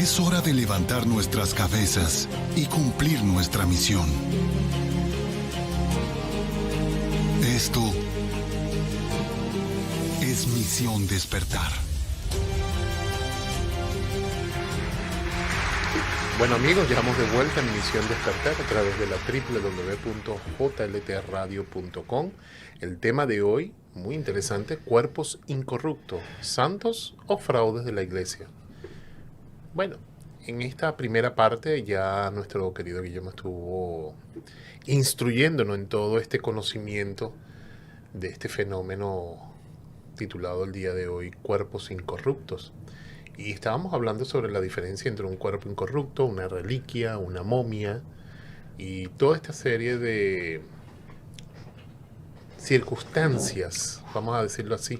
Es hora de levantar nuestras cabezas y cumplir nuestra misión. Esto es Misión Despertar. Bueno amigos, ya estamos de vuelta en Misión Despertar a través de la www.jltradio.com. El tema de hoy, muy interesante, cuerpos incorruptos, santos o fraudes de la iglesia. Bueno, en esta primera parte ya nuestro querido Guillermo estuvo instruyéndonos en todo este conocimiento de este fenómeno titulado el día de hoy, cuerpos incorruptos. Y estábamos hablando sobre la diferencia entre un cuerpo incorrupto, una reliquia, una momia y toda esta serie de circunstancias, vamos a decirlo así,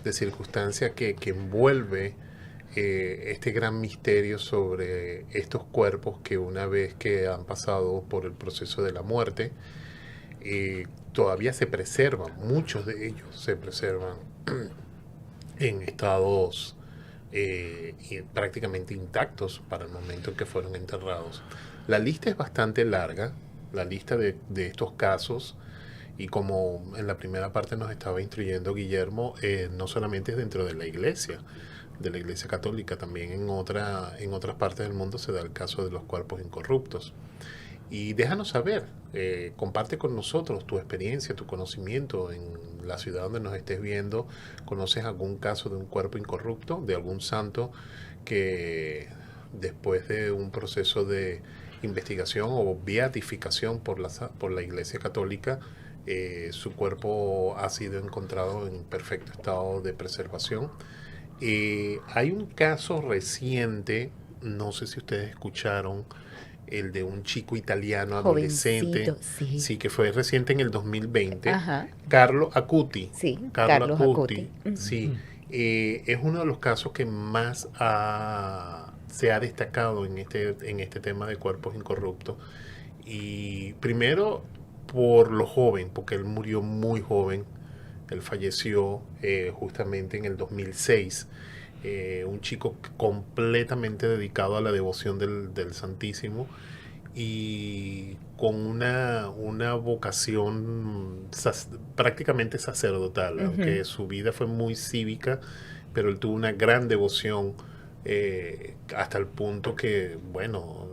de circunstancias que envuelve este gran misterio sobre estos cuerpos que una vez que han pasado por el proceso de la muerte, todavía se preservan, muchos de ellos se preservan en estados prácticamente intactos para el momento en que fueron enterrados. La lista es bastante larga, la lista de estos casos, y como en la primera parte nos estaba instruyendo Guillermo, no solamente es dentro de la iglesia católica, también en otras partes del mundo se da el caso de los cuerpos incorruptos. Y déjanos saber, comparte con nosotros tu experiencia, tu conocimiento en la ciudad donde nos estés viendo. ¿Conoces algún caso de un cuerpo incorrupto, de algún santo que después de un proceso de investigación o beatificación por la Iglesia Católica, su cuerpo ha sido encontrado en perfecto estado de preservación? Hay un caso reciente, no sé si ustedes escucharon, el de un chico italiano adolescente, sí, que fue reciente en el 2020, Ajá. Carlo Acuti. Sí, Carlo Acuti. Sí, es uno de los casos que más se ha destacado en este tema de cuerpos incorruptos. Y primero por lo joven, porque él murió muy joven. Él falleció justamente en el 2006. Un chico completamente dedicado a la devoción del Santísimo y con una vocación prácticamente sacerdotal, aunque su vida fue muy cívica, pero él tuvo una gran devoción hasta el punto que, bueno,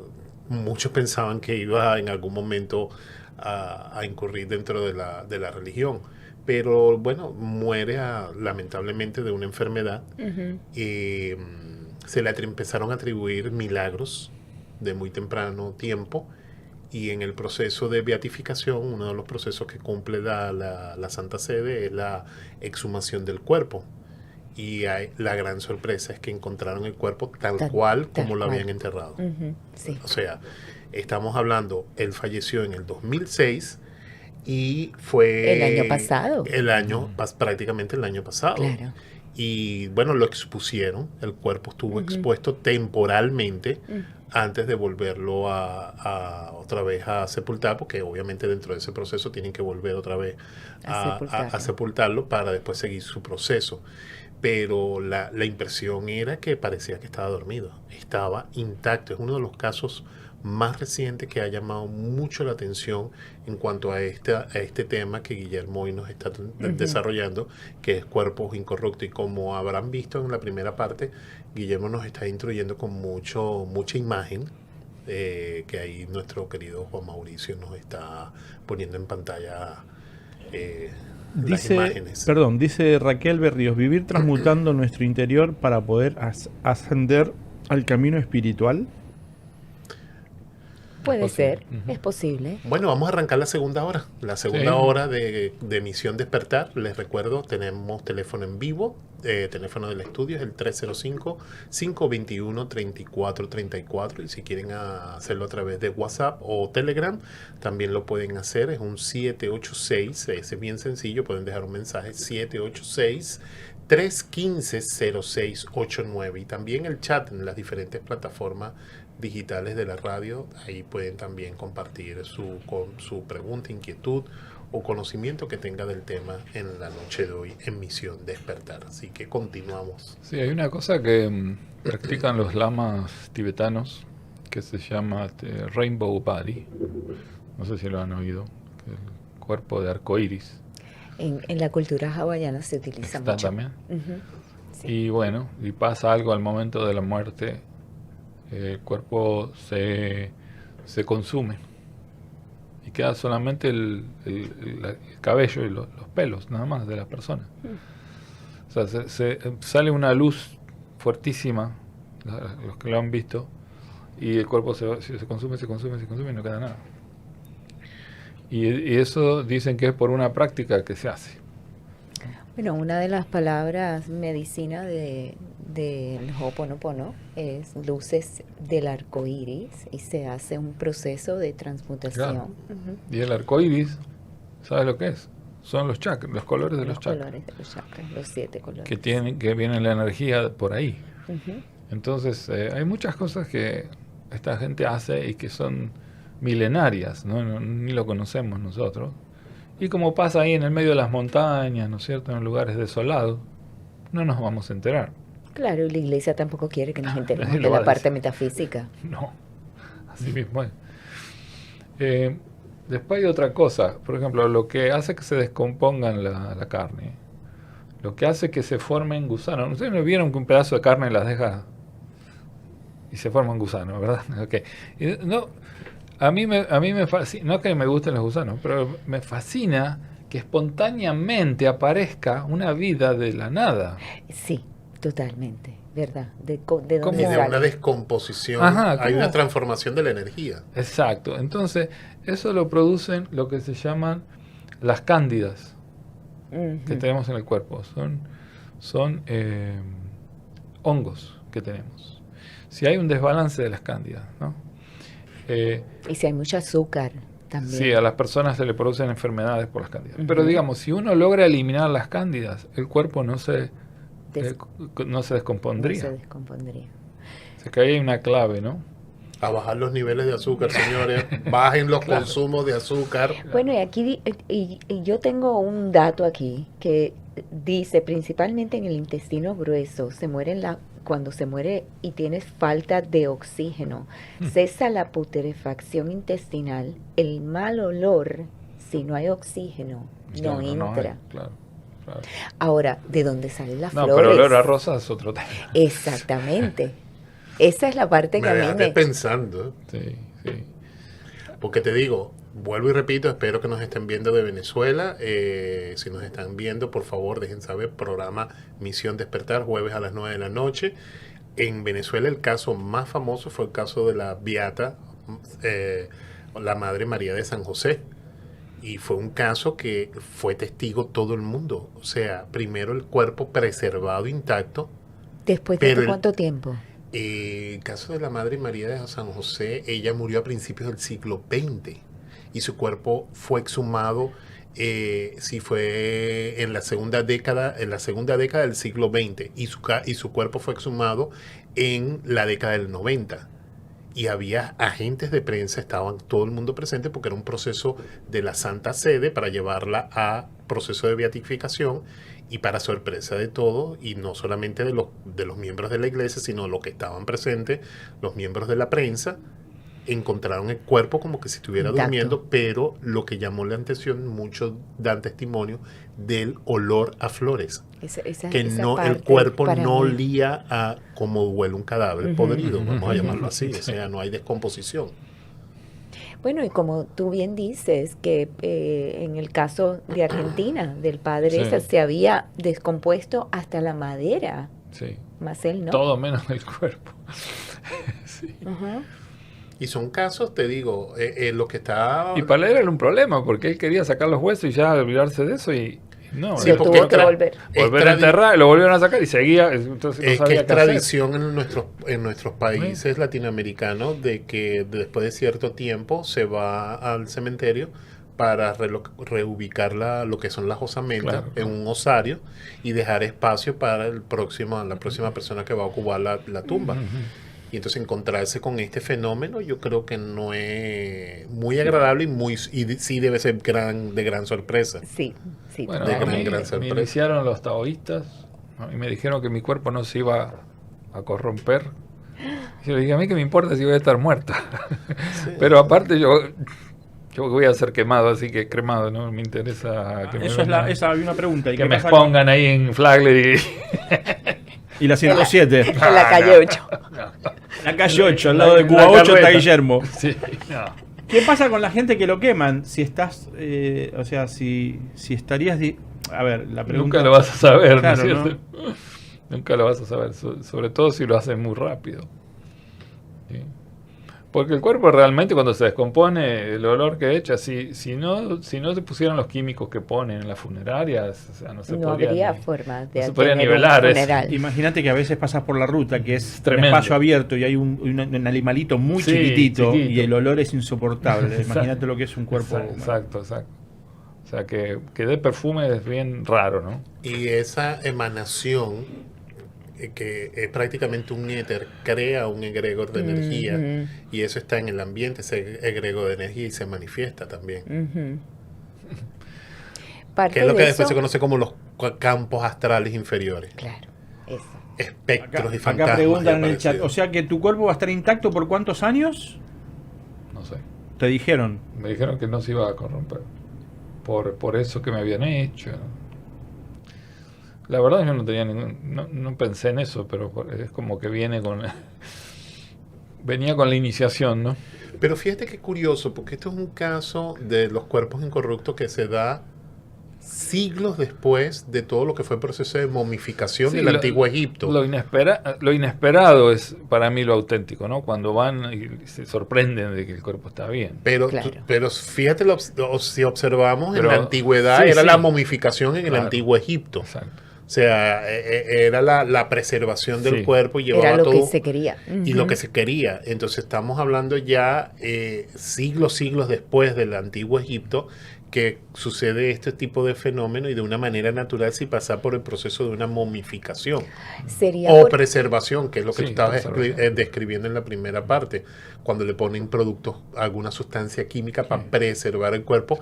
muchos pensaban que iba en algún momento a incurrir dentro de la religión. Pero bueno, muere lamentablemente de una enfermedad. Se le empezaron a atribuir milagros de muy temprano tiempo, y en el proceso de beatificación, uno de los procesos que cumple la Santa Sede es la exhumación del cuerpo. Y la gran sorpresa es que encontraron el cuerpo tal cual como lo habían enterrado. Sí. O sea, estamos hablando, él falleció en el 2006 y fue El año pasado. Prácticamente el año pasado. Claro. Y bueno, lo expusieron, el cuerpo estuvo expuesto temporalmente antes de volverlo otra vez a sepultar, porque obviamente dentro de ese proceso tienen que volver otra vez a sepultarlo para después seguir su proceso. Pero la impresión era que parecía que estaba dormido, estaba intacto. Es uno de los casos más recientes que ha llamado mucho la atención en cuanto a este tema que Guillermo hoy nos está desarrollando, que es cuerpos incorruptos. Y como habrán visto en la primera parte, Guillermo nos está instruyendo con mucha imagen, que ahí nuestro querido Juan Mauricio nos está poniendo en pantalla las imágenes. Dice Raquel Berríos, vivir transmutando nuestro interior para poder ascender al camino espiritual. Puede ser, es posible. Bueno, vamos a arrancar la segunda hora. La segunda hora de Misión Despertar. Les recuerdo, tenemos teléfono en vivo. Teléfono del estudio es el 305-521-3434. Y si quieren hacerlo a través de WhatsApp o Telegram, también lo pueden hacer. Es un 786. Ese es bien sencillo. Pueden dejar un mensaje. 786-315-0689. Y también el chat en las diferentes plataformas digitales de la radio. Ahí pueden también compartir su pregunta, inquietud o conocimiento que tenga del tema en la noche de hoy en Misión Despertar. Así que continuamos. Sí, hay una cosa que practican los lamas tibetanos, que se llama Rainbow Body. No sé si lo han oído. El cuerpo de arcoíris. En la cultura hawaiana se utiliza ¿Está mucho. también? Ujú, sí. Y bueno, y pasa algo al momento de la muerte, el cuerpo se consume y queda solamente el cabello y los pelos, nada más, de la persona. O sea, sale una luz fuertísima, los que lo han visto, y el cuerpo se consume y no queda nada. Y eso dicen que es por una práctica que se hace. Bueno, una de las palabras medicina del Ho'oponopono es luces del arco iris y se hace un proceso de transmutación. Claro. Ujú. Y el arco iris, ¿sabes lo que es? Son los chakras, los colores de los chakras. Colores de los chakras, los 7 colores. Que viene la energía por ahí. Ujú. Entonces, hay muchas cosas que esta gente hace y que son milenarias, ¿no? Ni lo conocemos nosotros. Y como pasa ahí en el medio de las montañas, ¿no es cierto?, en lugares desolados, no nos vamos a enterar. Claro, y la iglesia tampoco quiere que nos enteremos Nadie de lo va la a parte decir. metafísica. No, así mismo es. Después hay otra cosa, por ejemplo, lo que hace que se descompongan la carne, lo que hace que se formen gusanos. ¿Ustedes no vieron que un pedazo de carne las deja y se forma un gusano, verdad? Okay. No, a mí me fascina, no que me gusten los gusanos, pero me fascina que espontáneamente aparezca una vida de la nada. Sí, totalmente, ¿verdad? ¿De ¿Cómo? dónde Y de una sale? descomposición Ajá, hay ¿cómo? una transformación de la energía. Exacto. Entonces, eso lo producen lo que se llaman las cándidas que Ujú. tenemos en el cuerpo. Son hongos que tenemos. Si hay un desbalance de las cándidas, ¿no? Y si hay mucho azúcar también. Sí, a las personas se le producen enfermedades por las cándidas. Ujú. Pero digamos, si uno logra eliminar las cándidas, el cuerpo no se Des- descompondría. No se descompondría. O sea que ahí hay una clave, ¿no? A bajar los niveles de azúcar, señores. Bajen los Claro. consumos de azúcar. Bueno, y aquí y yo tengo un dato aquí que dice principalmente en el intestino grueso cuando se muere y tienes falta de oxígeno, cesa la putrefacción intestinal, el mal olor si no hay oxígeno no Claro, entra. hay, claro. Ahora, ¿de dónde salen las No, flores? pero olor a rosa es otro tema. Exactamente. Esa es la parte que Me a mí dejaste pensando. Sí, sí. Porque te digo, vuelvo y repito, espero que nos estén viendo de Venezuela. Si nos están viendo, por favor, dejen saber. Programa Misión Despertar, jueves a las 9 de la noche. En Venezuela el caso más famoso fue el caso de la Beata, la Madre María de San José. Y fue un caso que fue testigo todo el mundo. O sea, primero el cuerpo preservado intacto. ¿Después de pero el- cuánto tiempo? El caso de la Madre María de San José, ella murió a principios del siglo XX y su cuerpo fue exhumado, sí fue en la segunda década del siglo XX y su cuerpo fue exhumado en la década del 90. Y había agentes de prensa, estaban todo el mundo presente porque era un proceso de la Santa Sede para llevarla a proceso de beatificación. Y para sorpresa de todos, y no solamente de los miembros de la iglesia, sino los que estaban presentes, los miembros de la prensa, encontraron el cuerpo como que si estuviera Intacto. durmiendo, pero lo que llamó la atención, muchos dan testimonio del olor a flores, que Esa no, el parte cuerpo para no mí. olía a como huele un cadáver Ujú. podrido, vamos a llamarlo así, o sea, no hay descomposición. Bueno, y como tú bien dices, que en el caso de Argentina, del padre Sí. ese, se había descompuesto hasta la madera, Sí. más él, ¿no? Todo menos el cuerpo. Sí. Ujú. Y son casos, te digo, lo que está... Y para él era un problema, porque él quería sacar los huesos y ya olvidarse de eso y no. Sí, Lo porque tuvo que volver. volver a enterrar, lo volvieron a sacar y seguía, entonces no Es que sabía es qué hacer. tradición en nuestros países latinoamericanos de que después de cierto tiempo se va al cementerio para reubicar lo que son las osamentas Claro. en un osario y dejar espacio para la próxima persona que va a ocupar la tumba. Y entonces encontrarse con este fenómeno yo creo que no es muy agradable y sí debe ser de gran sorpresa. Sí, sí, Bueno, De a mí gran me sorpresa. iniciaron los taoístas, ¿no? Y me dijeron que mi cuerpo no se iba a corromper. Y yo le dije, a mí que me importa si voy a estar muerta. Pero aparte yo voy a ser quemado, así que cremado, no me interesa que Esa había una pregunta. ¿Y que qué me pasa expongan ahí en Flagler y la 107? En la calle 8. La calle 8, al lado de La Cuba 8 está carreta. Guillermo. Sí, no. ¿Qué pasa con la gente que lo queman? Si estás, o sea, si estarías... A ver, la pregunta... Nunca lo vas a saber, Claro, ¿no es cierto? Nunca lo vas a saber, sobre todo si lo haces muy rápido. ¿Sí? Porque el cuerpo realmente cuando se descompone, el olor que echa, si no se pusieran los químicos que ponen en las funerarias, o sea, no se No podría habría ni- forma de no se podría tener nivelar un eso. funeral. Imagínate que a veces pasas por la ruta, que es un Tremendo. espacio abierto y hay un animalito muy Sí, chiquitito, chiquito. y el olor es insoportable. Imagínate lo que es un cuerpo humano. Exacto. O sea, que dé perfume es bien raro, ¿no? Y esa emanación, que es prácticamente un éter, crea un egregor de energía. Y eso está en el ambiente, ese egregor de energía, y se manifiesta también. Parte Que es lo de que después eso- se conoce como los campos astrales inferiores. Claro, eso. Espectros y Acá fantasmas. preguntan y en el chat, aparecidos. o sea que tu cuerpo va a estar intacto por ¿cuántos años? No sé. Te dijeron. Me dijeron que no se iba a corromper. Por eso que me habían hecho. La verdad yo no tenía no pensé en eso, pero es como que venía con la iniciación, ¿no? Pero fíjate qué curioso, porque esto es un caso de los cuerpos incorruptos que se da siglos después de todo lo que fue el proceso de momificación Sí, del antiguo Egipto. Lo inesperado es para mí lo auténtico, ¿no? Cuando van y se sorprenden de que el cuerpo está bien. Pero, Claro. pero fíjate, si observamos en Pero- la antigüedad, sí, era sí. la momificación en el Claro. antiguo Egipto. Exacto. O sea, era la preservación del Sí. cuerpo y llevaba Era lo todo que se quería. y lo que se quería. Entonces estamos hablando ya siglos después del antiguo Egipto que sucede este tipo de fenómeno y de una manera natural sin pasar por el proceso de una momificación Sería o por- preservación, que es lo que Sí, tú estabas preservación. describiendo en la primera parte, cuando le ponen productos, alguna sustancia química para preservar el cuerpo.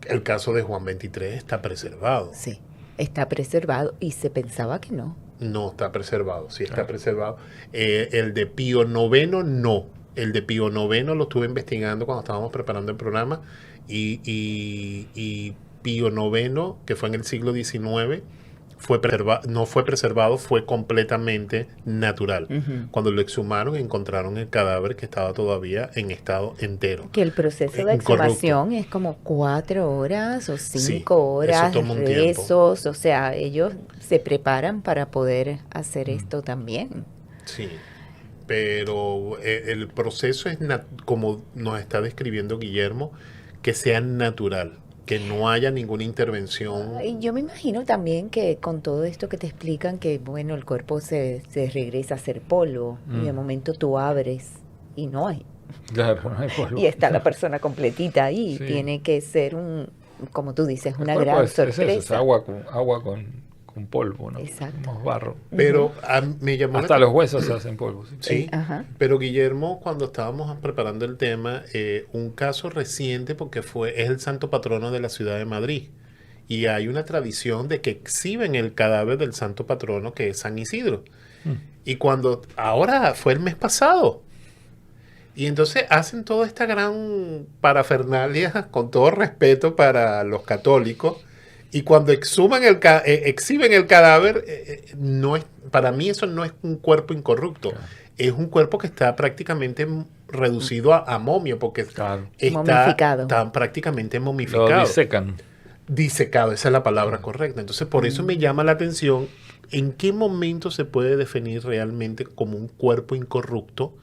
El caso de Juan 23 está preservado. Sí, está preservado y se pensaba que no. No está preservado, sí está Claro. preservado. El de Pío IX no. El de Pío IX lo estuve investigando cuando estábamos preparando el programa y Pío IX, que fue en el siglo XIX, no fue preservado, fue completamente natural. Cuando lo exhumaron encontraron el cadáver que estaba todavía en estado entero. Que el proceso de Incorrupto. exhumación es como 4 horas o 5 Sí, eso horas, toma un tiempo. rezos, o sea, ellos se preparan para poder hacer esto también. Sí, pero el proceso es, como nos está describiendo Guillermo, que sea natural, que no haya ninguna intervención. Y yo me imagino también que con todo esto que te explican que, bueno, el cuerpo se regresa a ser polvo y de momento tú abres y no hay. Claro, no hay polvo. Y está la persona completita ahí. Sí. Tiene que ser como tú dices, El una cuerpo gran es eso, sorpresa. es agua con polvo, ¿no? Exacto. Como barro. Pero me llamó Hasta los huesos se hacen polvo. Sí. Sí, Ajá. pero Guillermo, cuando estábamos preparando el tema, un caso reciente, porque es el santo patrono de la ciudad de Madrid, y hay una tradición de que exhiben el cadáver del santo patrono, que es San Isidro. Y ahora fue el mes pasado, y entonces hacen toda esta gran parafernalia, con todo respeto para los católicos, y cuando exhiben el cadáver, no es, para mí eso no es un cuerpo incorrupto, es un cuerpo que está prácticamente reducido a momia, porque Claro. Momificado. está prácticamente Lo momificado. disecan. Disecado, esa es la palabra correcta. Entonces, por eso me llama la atención en qué momento se puede definir realmente como un cuerpo incorrupto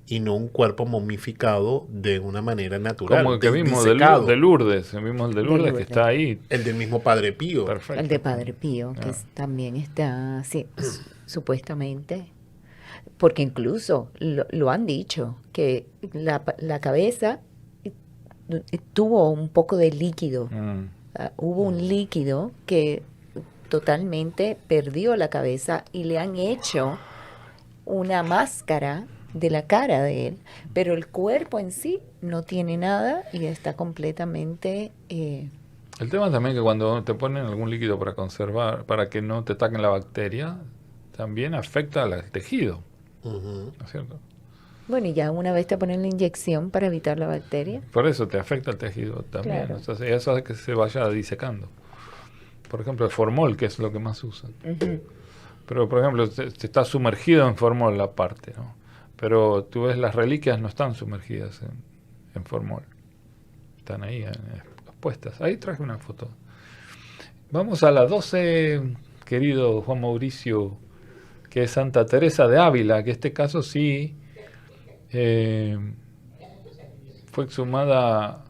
y no un cuerpo momificado de una manera natural. Como el que vimos de disecado. Lourdes. Vimos el de Lourdes que Lourdes. está ahí. El del mismo Padre Pío. Perfecto. El de Padre Pío, que Ah. también está, sí, supuestamente, porque incluso lo han dicho, que la cabeza tuvo un poco de líquido. Hubo un líquido que totalmente perdió la cabeza y le han hecho una máscara de la cara de él, pero el cuerpo en sí no tiene nada y está completamente... El tema también que cuando te ponen algún líquido para conservar, para que no te ataquen la bacteria, también afecta al tejido, Ujú. ¿no es cierto? Bueno, y ya una vez te ponen la inyección para evitar la bacteria. Por eso te afecta el tejido también. Claro. Entonces, eso hace que se vaya disecando. Por ejemplo, el formol, que es lo que más usan. Ujú. Pero, por ejemplo, se está sumergido en formol la parte, ¿no? Pero tú ves, las reliquias no están sumergidas en formol. Están ahí expuestas. Ahí traje una foto. Vamos a la 12, querido Juan Mauricio, que es Santa Teresa de Ávila, que este caso sí fue exhumada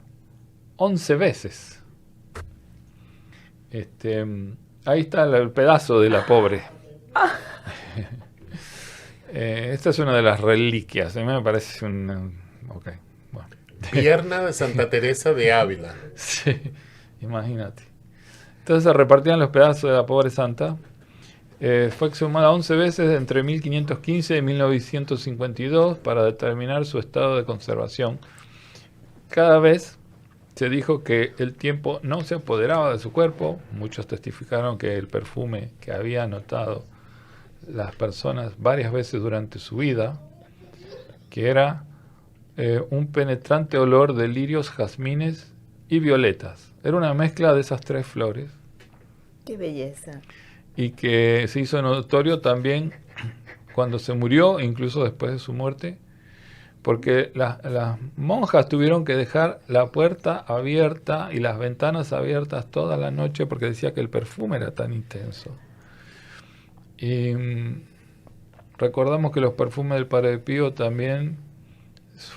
11 veces. Ahí está el pedazo de la pobre. Esta es una de las reliquias. A mí me parece un... Ok, bueno. Pierna de Santa Teresa de Ávila. Sí, imagínate. Entonces se repartían los pedazos de la pobre santa. Fue exhumada 11 veces entre 1515 y 1952 para determinar su estado de conservación. Cada vez se dijo que el tiempo no se apoderaba de su cuerpo. Muchos testificaron que el perfume que había notado las personas varias veces durante su vida, que era un penetrante olor de lirios, jazmines y violetas. Era una mezcla de esas tres flores. Qué belleza. Y que se hizo notorio también cuando se murió, incluso después de su muerte, porque las monjas tuvieron que dejar la puerta abierta y las ventanas abiertas toda la noche porque decía que el perfume era tan intenso. Y recordamos que los perfumes del Padre Pío también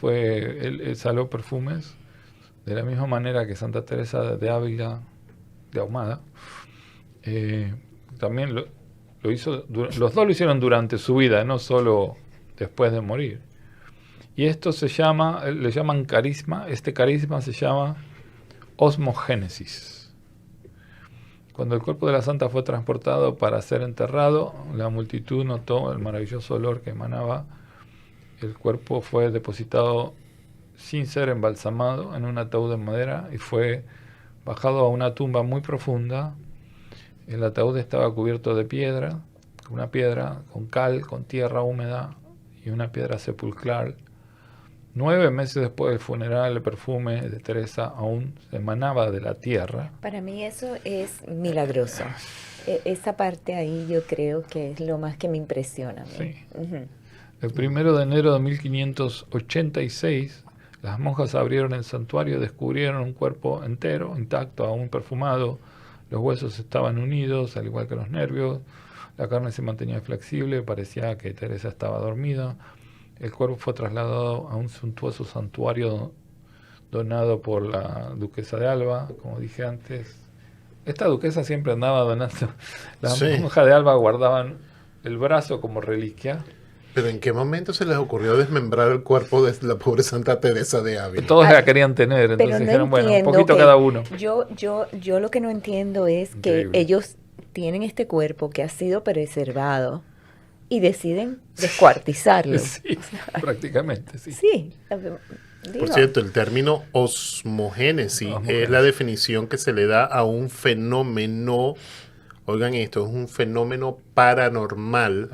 él exhaló perfumes de la misma manera que Santa Teresa de Ávila, de Ahumada. También lo hizo, los dos lo hicieron durante su vida, no solo después de morir. Y esto le llaman carisma. Este carisma se llama osmogénesis. Cuando el cuerpo de la santa fue transportado para ser enterrado, la multitud notó el maravilloso olor que emanaba. El cuerpo fue depositado sin ser embalsamado en un ataúd de madera y fue bajado a una tumba muy profunda. El ataúd estaba cubierto de piedra, una piedra con cal, con tierra húmeda y una piedra sepulcral. 9 meses después del funeral, el perfume de Teresa aún se emanaba de la tierra. Para mí eso es milagroso. Esa parte ahí yo creo que es lo más que me impresiona a mí. Sí. Ujú. El 1 de enero de 1586, las monjas abrieron el santuario y descubrieron un cuerpo entero, intacto, aún perfumado. Los huesos estaban unidos, al igual que los nervios. La carne se mantenía flexible, parecía que Teresa estaba dormida. El cuerpo fue trasladado a un suntuoso santuario donado por la duquesa de Alba, como dije antes. Esta duquesa siempre andaba donando. Las monjas de Alba guardaban el brazo como reliquia. Pero ¿en qué momento se les ocurrió desmembrar el cuerpo de la pobre Santa Teresa de Ávila? Todos la querían tener, entonces Pero no dijeron, bueno, un entiendo poquito que cada uno. Yo lo que no entiendo es Increíble. que ellos tienen este cuerpo que ha sido preservado y deciden descuartizarlo. Sí, prácticamente, sí. Sí. Digo, Por cierto, el término osmogénesis es la definición que se le da a un fenómeno, oigan esto, es un fenómeno paranormal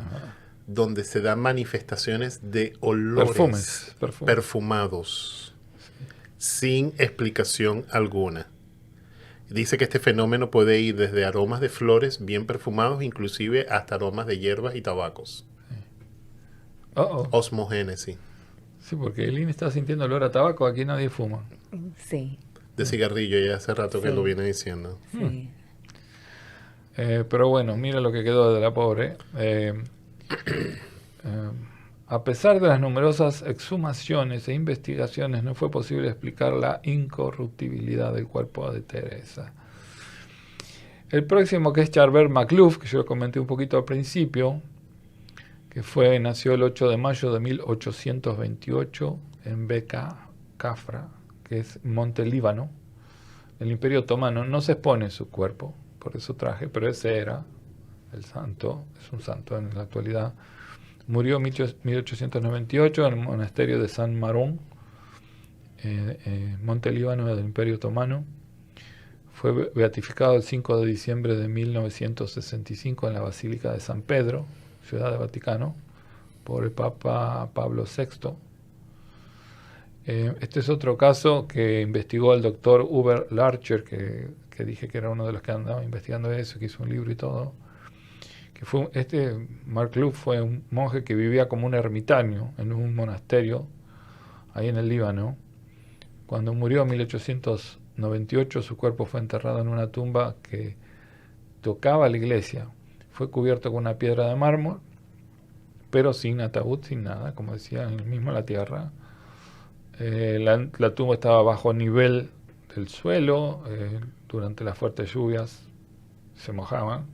donde se dan manifestaciones de olores Perfumes. perfumados sin explicación alguna. Dice que este fenómeno puede ir desde aromas de flores bien perfumados, inclusive hasta aromas de hierbas y tabacos. Osmogénesis. Sí, porque Eileen está sintiendo olor a tabaco, aquí nadie fuma. sí, De cigarrillo, ya hace rato que Sí. lo viene diciendo. sí. Pero bueno, mira lo que quedó de la pobre. A pesar de las numerosas exhumaciones e investigaciones, no fue posible explicar la incorruptibilidad del cuerpo de Teresa. El próximo, que es Charbel Macluf, que yo lo comenté un poquito al principio, que nació el 8 de mayo de 1828 en Beca, Cafra, que es Monte Líbano, el Imperio Otomano. No se expone su cuerpo, por eso traje, pero ese era el santo, es un santo en la actualidad. Murió en 1898 en el monasterio de San Marón, Monte Líbano del Imperio Otomano. Fue beatificado el 5 de diciembre de 1965 en la Basílica de San Pedro, Ciudad del Vaticano, por el Papa Pablo VI. Este es otro caso que investigó el doctor Uwe Larcher, que dije que era uno de los que andaba investigando eso, que hizo un libro y todo. Mark Luff fue un monje que vivía como un ermitaño en un monasterio ahí en el Líbano. Cuando murió en 1898, su cuerpo fue enterrado en una tumba que tocaba la iglesia. Fue cubierto con una piedra de mármol, pero sin ataúd, sin nada, como decía, mismo en la tierra. La tumba estaba bajo nivel del suelo. Durante las fuertes lluvias se mojaban.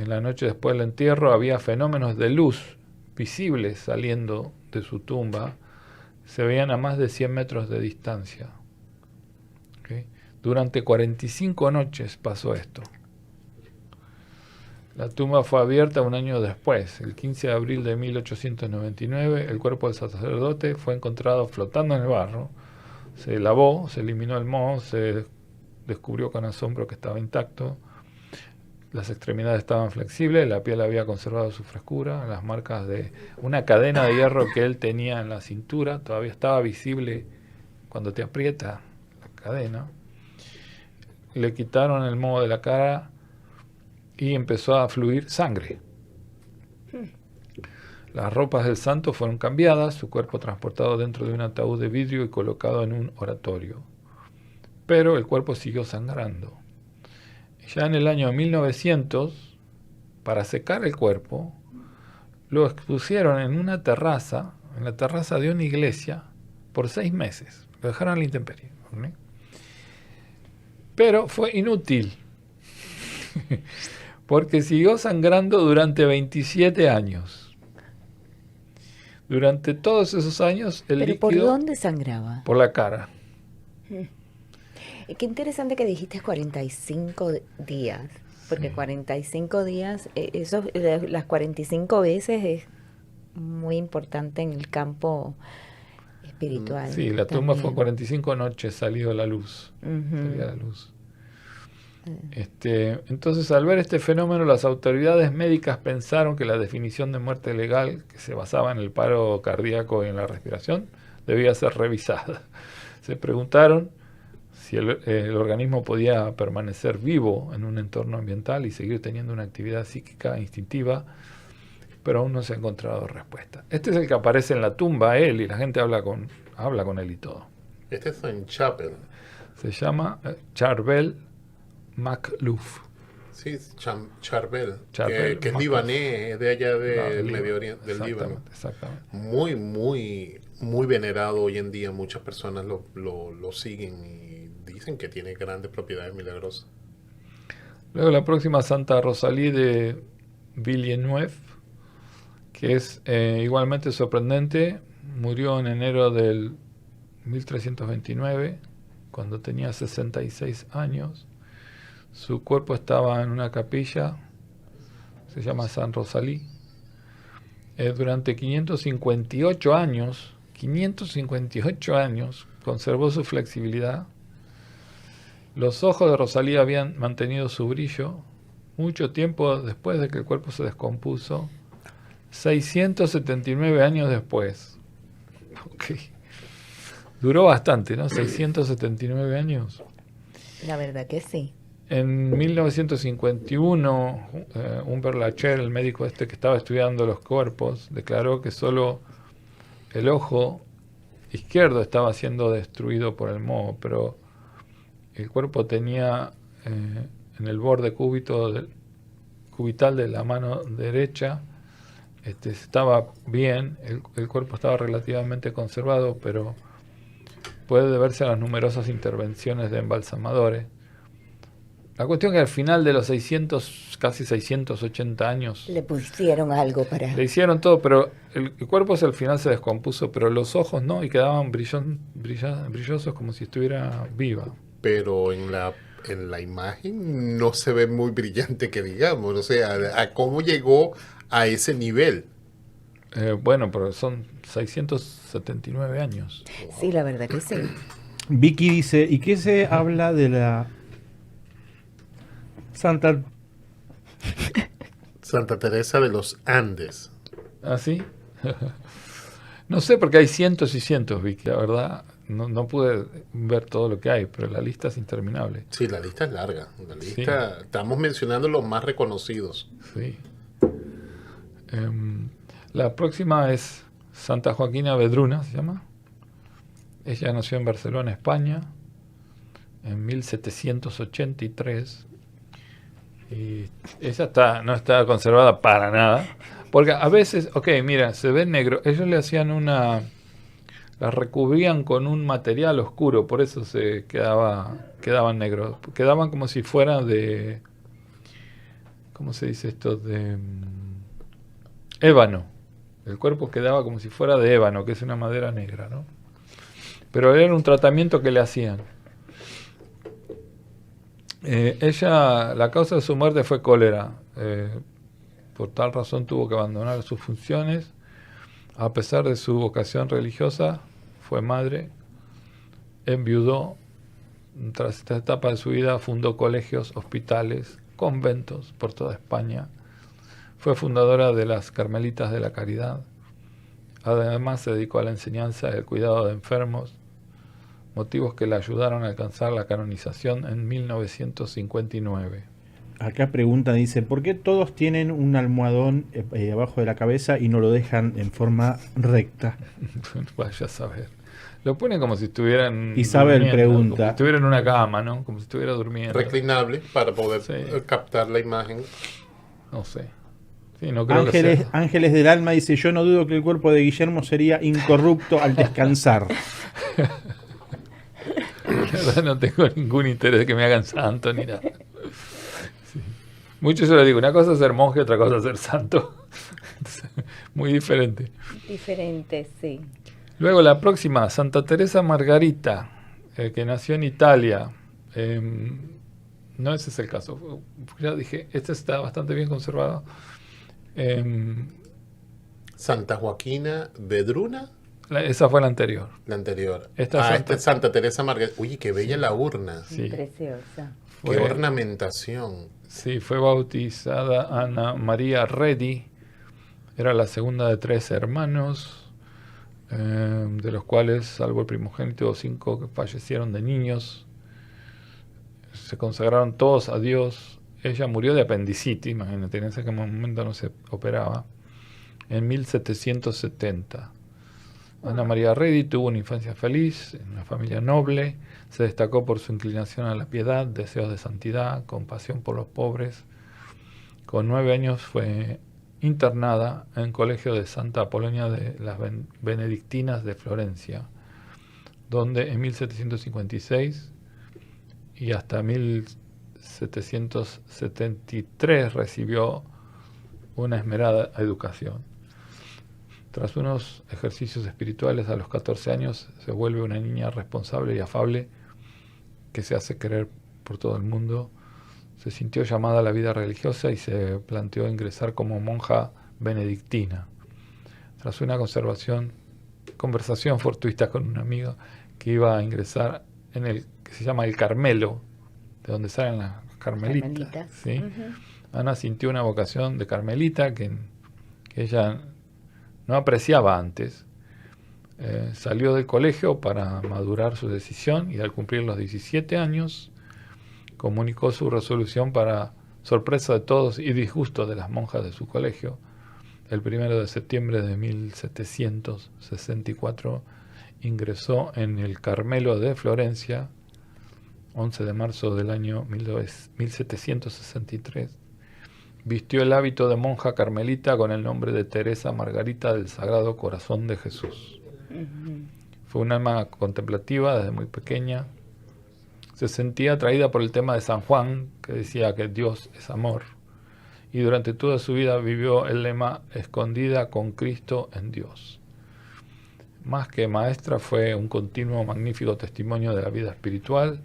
La noche después del entierro había fenómenos de luz visibles saliendo de su tumba. Se veían a más de 100 metros de distancia. ¿Okay? Durante 45 noches pasó esto. La tumba fue abierta un año después, el 15 de abril de 1899. El cuerpo del sacerdote fue encontrado flotando en el barro. Se lavó, se eliminó el moho, se descubrió con asombro que estaba intacto. Las extremidades estaban flexibles, la piel había conservado su frescura, las marcas de una cadena de hierro que él tenía en la cintura todavía estaba visible cuando te aprieta la cadena. Le quitaron el moho de la cara y empezó a fluir sangre. Las ropas del santo fueron cambiadas, su cuerpo transportado dentro de un ataúd de vidrio y colocado en un oratorio. Pero el cuerpo siguió sangrando. Ya en el año 1900, para secar el cuerpo, lo expusieron en una terraza, en la terraza de una iglesia, por 6 meses. Lo dejaron a la intemperie. ¿Sí? Pero fue inútil, porque siguió sangrando durante 27 años. Durante todos esos años, el líquido... ¿Pero por dónde sangraba? Por la cara. Qué interesante que dijiste 45 días, porque Sí. 45 días, las 45 veces es muy importante en el campo espiritual. Sí, la tumba fue también. 45 noches salió a la luz. Salía a la luz. Entonces, al ver este fenómeno, las autoridades médicas pensaron que la definición de muerte legal, que se basaba en el paro cardíaco y en la respiración, debía ser revisada. Se preguntaron si el organismo podía permanecer vivo en un entorno ambiental y seguir teniendo una actividad psíquica instintiva, pero aún no se ha encontrado respuesta. Este es el que aparece en la tumba, él, y la gente habla con él y todo. Este es en Chapel. Se llama Charbel Makhlouf. Sí, Charbel, Charbel, que es Makhlouf. libanés, es de allá del Líbano. Medio Oriente, del Líbano. Exactamente. Muy, muy, muy venerado hoy en día. Muchas personas lo siguen y dicen que tiene grandes propiedades milagrosas. Luego la próxima Santa Rosalía de Villeneuve, que es igualmente sorprendente, murió en enero del 1329, cuando tenía 66 años. Su cuerpo estaba en una capilla, se llama San Rosalí. Durante 558 años, conservó su flexibilidad. Los ojos de Rosalía habían mantenido su brillo mucho tiempo después de que el cuerpo se descompuso, 679 años después. Okay. Duró bastante, ¿no? 679 años. La verdad que sí. En 1951, Humbert Lacher, el médico que estaba estudiando los cuerpos, declaró que solo el ojo izquierdo estaba siendo destruido por el moho, pero el cuerpo tenía en el borde cubital de la mano derecha, estaba bien, el cuerpo estaba relativamente conservado, pero puede deberse a las numerosas intervenciones de embalsamadores. La cuestión es que al final de los casi 680 años, Le pusieron algo para... le hicieron todo, pero el cuerpo al final se descompuso, pero los ojos no, y quedaban brillosos como si estuviera viva. Pero en la imagen no se ve muy brillante, que digamos. O sea, a cómo llegó a ese nivel. Bueno, pero son 679 años. Sí, la verdad que sí. Vicky dice, ¿y qué se habla de la Santa Santa Teresa de los Andes. ¿Ah, sí? No sé, porque hay cientos y cientos, Vicky. La verdad, no pude ver todo lo que hay, pero la lista es interminable. Sí, la lista es larga. La Sí. lista, estamos mencionando los más reconocidos. Sí. La próxima es Santa Joaquina Vedruna, se llama. Ella nació en Barcelona, España, en 1783. Y ella no está conservada para nada. Porque a veces, mira, se ve negro. Ellos le hacían la recubrían con un material oscuro, por eso quedaban negros. Quedaban como si fuera de, ¿cómo se dice esto? De ébano. El cuerpo quedaba como si fuera de ébano, que es una madera negra, ¿no? Pero era un tratamiento que le hacían. Ella, la causa de su muerte fue cólera. Por tal razón tuvo que abandonar sus funciones. A pesar de su vocación religiosa, fue madre, enviudó. Tras esta etapa de su vida fundó colegios, hospitales, conventos por toda España. Fue fundadora de las Carmelitas de la Caridad. Además se dedicó a la enseñanza y al cuidado de enfermos, motivos que la ayudaron a alcanzar la canonización en 1959. Acá pregunta, dice, ¿por qué todos tienen un almohadón abajo de la cabeza y no lo dejan en forma recta? Vaya a saber. Lo ponen como si estuvieran Isabel pregunta. como si estuviera en una cama, ¿no? Como si estuviera durmiendo. Reclinable para poder Sí. captar la imagen. No sé. Sí, no creo que sea. Ángeles del Alma dice, yo no dudo que el cuerpo de Guillermo sería incorrupto al descansar. La verdad no tengo ningún interés de que me hagan santo ni nada. Sí. Muchos yo les digo, una cosa es ser monje, otra cosa es ser santo. Muy diferente. Diferente, sí. Luego la próxima, Santa Teresa Margarita, que nació en Italia. No ese es el caso. Ya dije, este está bastante bien conservado. Santa Joaquina Vedruna, Esa fue la anterior. la anterior. Esta Esta es Santa Teresa Margarita. Uy, qué bella la urna. Sí. Preciosa. Qué ornamentación. Sí, fue bautizada Ana María Redi. Era la segunda de 3 hermanos, de los cuales, salvo el primogénito, 5 que fallecieron de niños. Se consagraron todos a Dios. Ella murió de apendicitis, imagínate, en ese momento no se operaba, en 1770. Ana María Redi tuvo una infancia feliz, en una familia noble. Se destacó por su inclinación a la piedad, deseos de santidad, compasión por los pobres. Con 9 años fue internada en el colegio de Santa Apolonia de las Benedictinas de Florencia, donde en 1756 y hasta 1773 recibió una esmerada educación. Tras unos ejercicios espirituales a los 14 años se vuelve una niña responsable y afable que se hace querer por todo el mundo. Se sintió llamada a la vida religiosa y se planteó ingresar como monja benedictina. Tras una conversación fortuita con un amigo que iba a ingresar en el que se llama el Carmelo, de donde salen las carmelitas. ¿Sí? Uh-huh. Ana sintió una vocación de carmelita que ella no apreciaba antes. Salió del colegio para madurar su decisión y al cumplir los 17 años comunicó su resolución para sorpresa de todos y disgusto de las monjas de su colegio. El 1 de septiembre de 1764 ingresó en el Carmelo de Florencia. 11 de marzo del año 1763 vistió el hábito de monja carmelita con el nombre de Teresa Margarita del Sagrado Corazón de Jesús. Uh-huh. Fue un alma contemplativa desde muy pequeña. Se sentía atraída por el tema de San Juan, que decía que Dios es amor. Y durante toda su vida vivió el lema escondida con Cristo en Dios. Más que maestra, fue un continuo magnífico testimonio de la vida espiritual.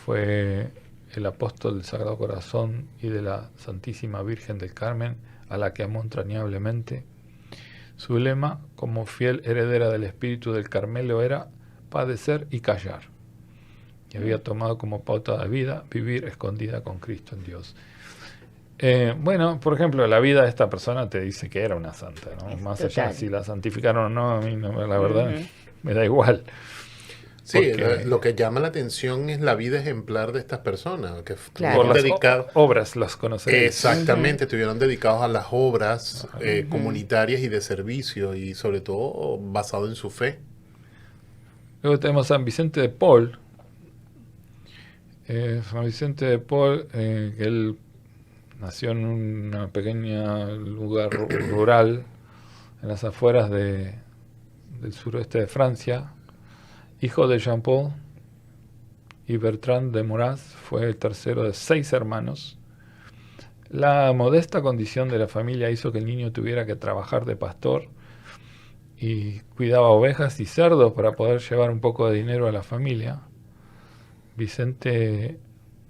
Fue el apóstol del Sagrado Corazón y de la Santísima Virgen del Carmen, a la que amó entrañablemente. Su lema, como fiel heredera del espíritu del Carmelo, era padecer y callar. Y había tomado como pauta de vida vivir escondida con Cristo en Dios. Bueno, por ejemplo, la vida de esta persona te dice que era una santa, ¿no? Más allá Total. si la santificaron o no, a mí no, la verdad Ujú. me da igual. Sí, Porque lo que llama la atención es la vida ejemplar de estas personas, que Claro. por estuvieron las dedicadas, obras las conoceréis. exactamente, estuvieron dedicados a las obras Ujú. comunitarias y de servicio, y sobre todo basado en su fe. Luego tenemos San Vicente de Paul. San Vicente de Paul, que él nació en un pequeño lugar rural en las afueras del suroeste de Francia, hijo de Jean-Paul y Bertrand de Moraz, fue el tercero de 6 hermanos. La modesta condición de la familia hizo que el niño tuviera que trabajar de pastor y cuidaba ovejas y cerdos para poder llevar un poco de dinero a la familia. Vicente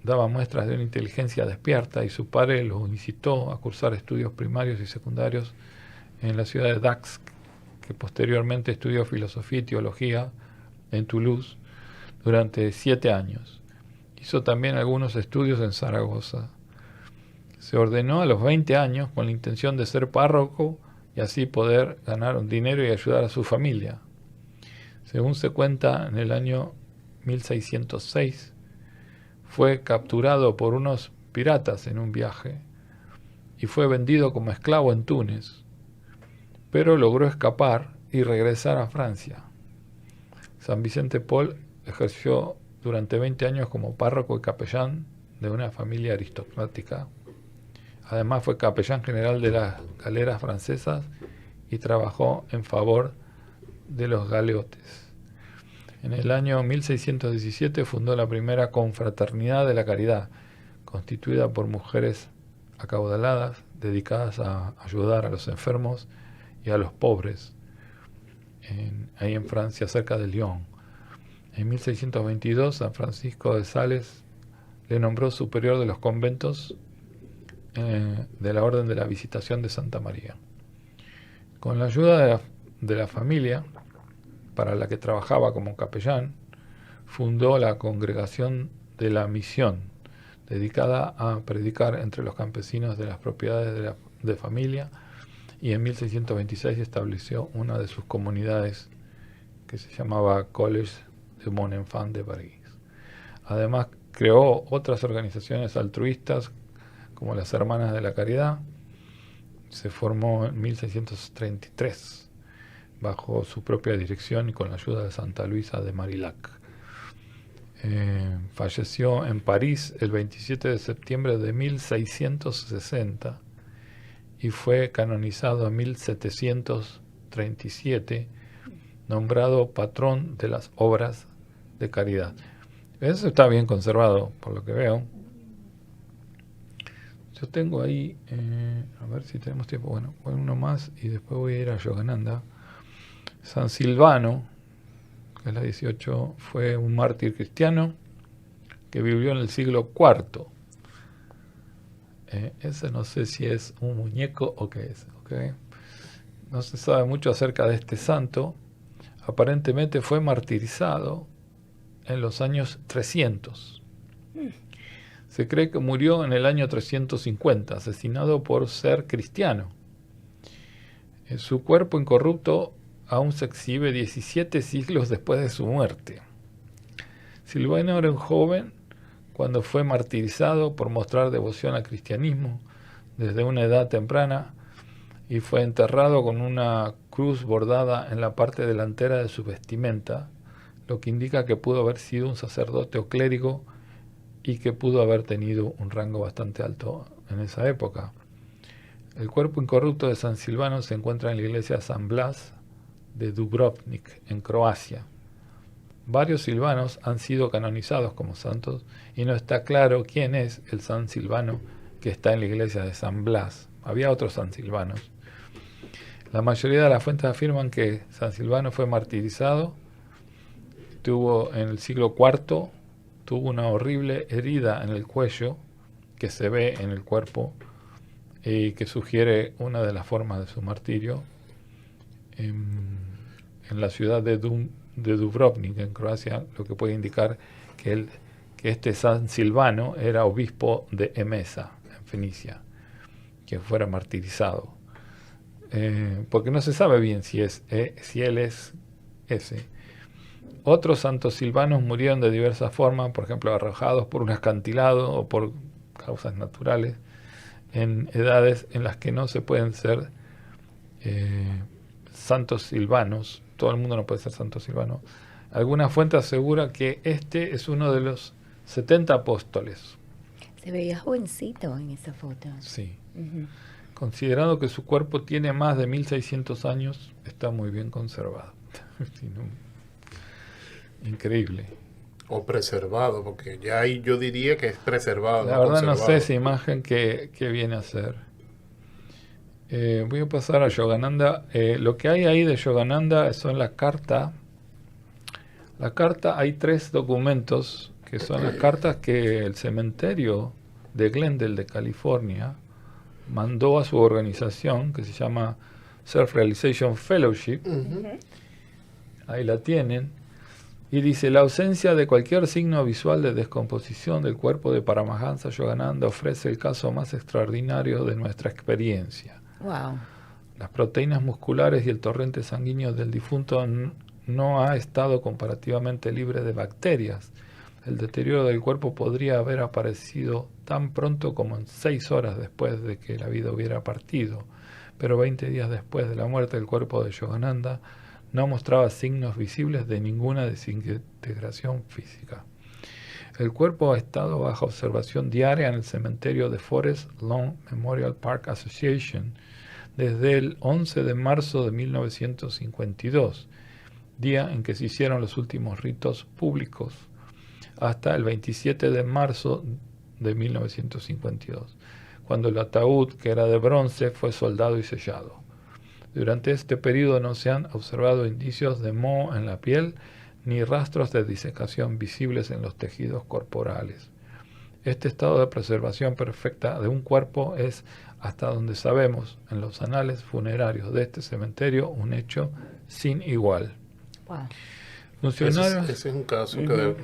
daba muestras de una inteligencia despierta y su padre lo incitó a cursar estudios primarios y secundarios en la ciudad de Dax, que posteriormente estudió filosofía y teología en Toulouse durante 7 años. Hizo también algunos estudios en Zaragoza. Se ordenó a los 20 años con la intención de ser párroco y así poder ganar un dinero y ayudar a su familia. Según se cuenta, en el año 1606 fue capturado por unos piratas en un viaje y fue vendido como esclavo en Túnez, pero logró escapar y regresar a Francia. San Vicente Paul ejerció durante 20 años como párroco y capellán de una familia aristocrática. Además fue capellán general de las galeras francesas y trabajó en favor de los galeotes. En el año 1617 fundó la primera Confraternidad de la Caridad, constituida por mujeres acaudaladas, dedicadas a ayudar a los enfermos y a los pobres, ahí en Francia, cerca de Lyon. En 1622, San Francisco de Sales le nombró superior de los conventos de la Orden de la Visitación de Santa María. Con la ayuda de la familia, para la que trabajaba como capellán, fundó la Congregación de la Misión, dedicada a predicar entre los campesinos de las propiedades de familia, y en 1626 estableció una de sus comunidades que se llamaba Collège de Mon Enfant de París. Además creó otras organizaciones altruistas como las Hermanas de la Caridad. Se formó en 1633 bajo su propia dirección y con la ayuda de Santa Luisa de Marillac. Falleció en París el 27 de septiembre de 1660 y fue canonizado en 1737, nombrado patrón de las obras de caridad. Eso está bien conservado, por lo que veo. Yo tengo ahí, a ver si tenemos tiempo, bueno, uno más y después voy a ir a Yogananda. San Silvano, que es la 18, fue un mártir cristiano que vivió en el siglo IV. Ese no sé si es un muñeco o qué es. ¿Okay? No se sabe mucho acerca de este santo. Aparentemente fue martirizado en los años 300. Se cree que murió en el año 350, asesinado por ser cristiano. Su cuerpo incorrupto aún se exhibe 17 siglos después de su muerte. Silvano era un joven cuando fue martirizado por mostrar devoción al cristianismo desde una edad temprana y fue enterrado con una cruz bordada en la parte delantera de su vestimenta, lo que indica que pudo haber sido un sacerdote o clérigo y que pudo haber tenido un rango bastante alto en esa época. El cuerpo incorrupto de San Silvano se encuentra en la iglesia de San Blas de Dubrovnik, en Croacia. Varios silvanos han sido canonizados como santos y no está claro quién es el San Silvano que está en la iglesia de San Blas. Había otros San Silvanos. La mayoría de las fuentes afirman que San Silvano fue martirizado, en el siglo IV, tuvo una horrible herida en el cuello que se ve en el cuerpo y que sugiere una de las formas de su martirio. En la ciudad de Dubrovnik, en Croacia, lo que puede indicar que este San Silvano era obispo de Emesa, en Fenicia. quien fuera martirizado. Porque no se sabe bien si él es ese. Otros santos silvanos murieron de diversas formas, por ejemplo, arrojados por un acantilado o por causas naturales, en edades en las que no se pueden ser santos silvanos. Todo el mundo no puede ser santo silvano. Alguna fuente asegura que este es uno de los 70 apóstoles. Se veía jovencito en esa foto. Sí. Ujú. Considerado que su cuerpo tiene más de 1600 años, está muy bien conservado. Sí, ¿no? Increíble. O preservado, porque ya ahí yo diría que es preservado. La no verdad no sé conservado. esa imagen que viene a ser. Voy a pasar a Yogananda. Lo que hay ahí de Yogananda son la carta. La carta, hay 3 documentos que son las cartas que el cementerio de Glendale de California mandó a su organización que se llama Self-Realization Fellowship. Ahí la tienen. Y dice: la ausencia de cualquier signo visual de descomposición del cuerpo de Paramahansa Yogananda ofrece el caso más extraordinario de nuestra experiencia. Wow. Las proteínas musculares y el torrente sanguíneo del difunto no ha estado comparativamente libre de bacterias. El deterioro del cuerpo podría haber aparecido tan pronto como en 6 horas después de que la vida hubiera partido, pero 20 días después de la muerte del cuerpo de Yogananda no mostraba signos visibles de ninguna desintegración física. El cuerpo ha estado bajo observación diaria en el cementerio de Forest Lawn Memorial Park Association desde el 11 de marzo de 1952, día en que se hicieron los últimos ritos públicos, hasta el 27 de marzo de 1952, cuando el ataúd, que era de bronce, fue soldado y sellado. Durante este periodo no se han observado indicios de moho en la piel ni rastros de disecación visibles en los tejidos corporales. Este estado de preservación perfecta de un cuerpo es, hasta donde sabemos, en los anales funerarios de este cementerio, un hecho sin igual. Wow. Funcionarios, Ese es un caso que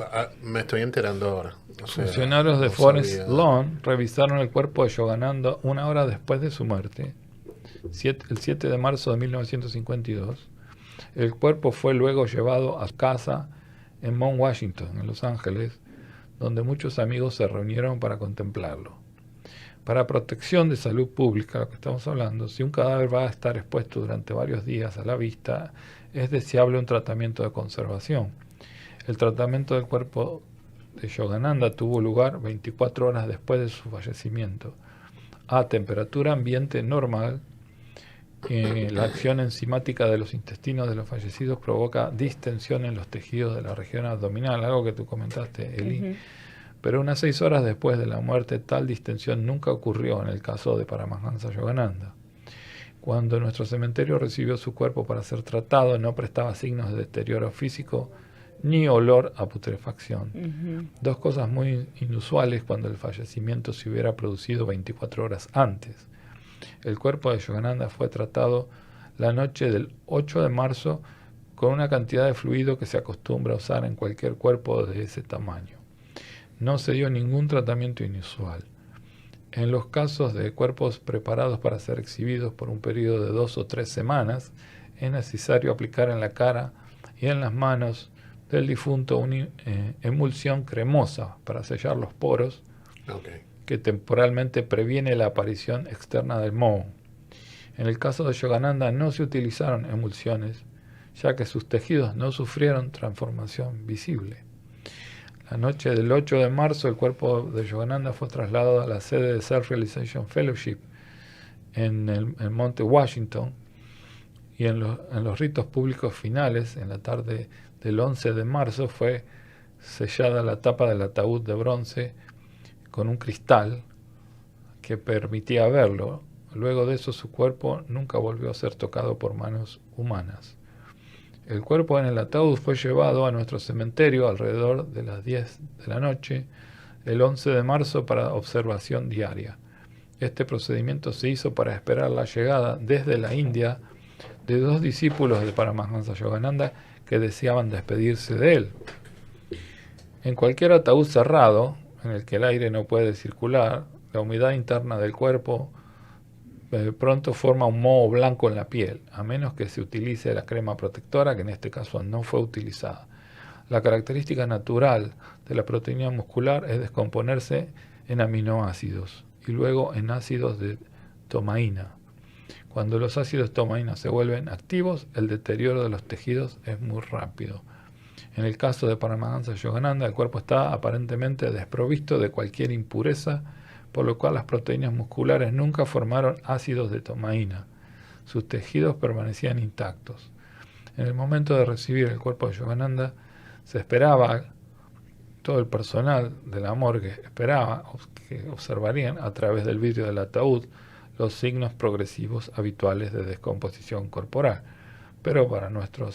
me estoy enterando ahora. O sea, funcionarios de no Forest sabía. Lawn revisaron el cuerpo de Yogananda 1 hora después de su muerte, el 7 de marzo de 1952. El cuerpo fue luego llevado a casa en Mount Washington, en Los Ángeles, donde muchos amigos se reunieron para contemplarlo. Para protección de salud pública, lo que estamos hablando, si un cadáver va a estar expuesto durante varios días a la vista, es deseable un tratamiento de conservación. El tratamiento del cuerpo de Yogananda tuvo lugar 24 horas después de su fallecimiento, a temperatura ambiente normal. La acción enzimática de los intestinos de los fallecidos provoca distensión en los tejidos de la región abdominal, algo que tú comentaste, Eli. Pero unas 6 horas después de la muerte, tal distensión nunca ocurrió en el caso de Paramahansa Yogananda. Cuando nuestro cementerio recibió su cuerpo para ser tratado, no prestaba signos de deterioro físico ni olor a putrefacción. 2 cosas muy inusuales cuando el fallecimiento se hubiera producido 24 horas antes. El cuerpo de Yogananda fue tratado la noche del 8 de marzo con una cantidad de fluido que se acostumbra a usar en cualquier cuerpo de ese tamaño. No se dio ningún tratamiento inusual. En los casos de cuerpos preparados para ser exhibidos por un periodo de 2 o 3 semanas, es necesario aplicar en la cara y en las manos del difunto una emulsión cremosa para sellar los poros, que temporalmente previene la aparición externa del moho. En el caso de Yogananda no se utilizaron emulsiones, ya que sus tejidos no sufrieron transformación visible. La noche del 8 de marzo, el cuerpo de Yogananda fue trasladado a la sede de Self-Realization Fellowship en el monte Washington, y en los ritos públicos finales, en la tarde del 11 de marzo, fue sellada la tapa del ataúd de bronce con un cristal que permitía verlo. Luego de eso, su cuerpo nunca volvió a ser tocado por manos humanas. El cuerpo en el ataúd fue llevado a nuestro cementerio alrededor de las 10 de la noche, el 11 de marzo, para observación diaria. Este procedimiento se hizo para esperar la llegada desde la India de 2 discípulos de Paramahansa Yogananda que deseaban despedirse de él. En cualquier ataúd cerrado, en el que el aire no puede circular, la humedad interna del cuerpo pronto forma un moho blanco en la piel, a menos que se utilice la crema protectora, que en este caso no fue utilizada. La característica natural de la proteína muscular es descomponerse en aminoácidos y luego en ácidos de tomaína. Cuando los ácidos de tomaína se vuelven activos, el deterioro de los tejidos es muy rápido. En el caso de Paramahansa Yogananda, el cuerpo está aparentemente desprovisto de cualquier impureza, por lo cual las proteínas musculares nunca formaron ácidos de tomaína. Sus tejidos permanecían intactos. En el momento de recibir el cuerpo de Yogananda, se esperaba, todo el personal de la morgue esperaba que observarían a través del vidrio del ataúd los signos progresivos habituales de descomposición corporal. Pero para nuestro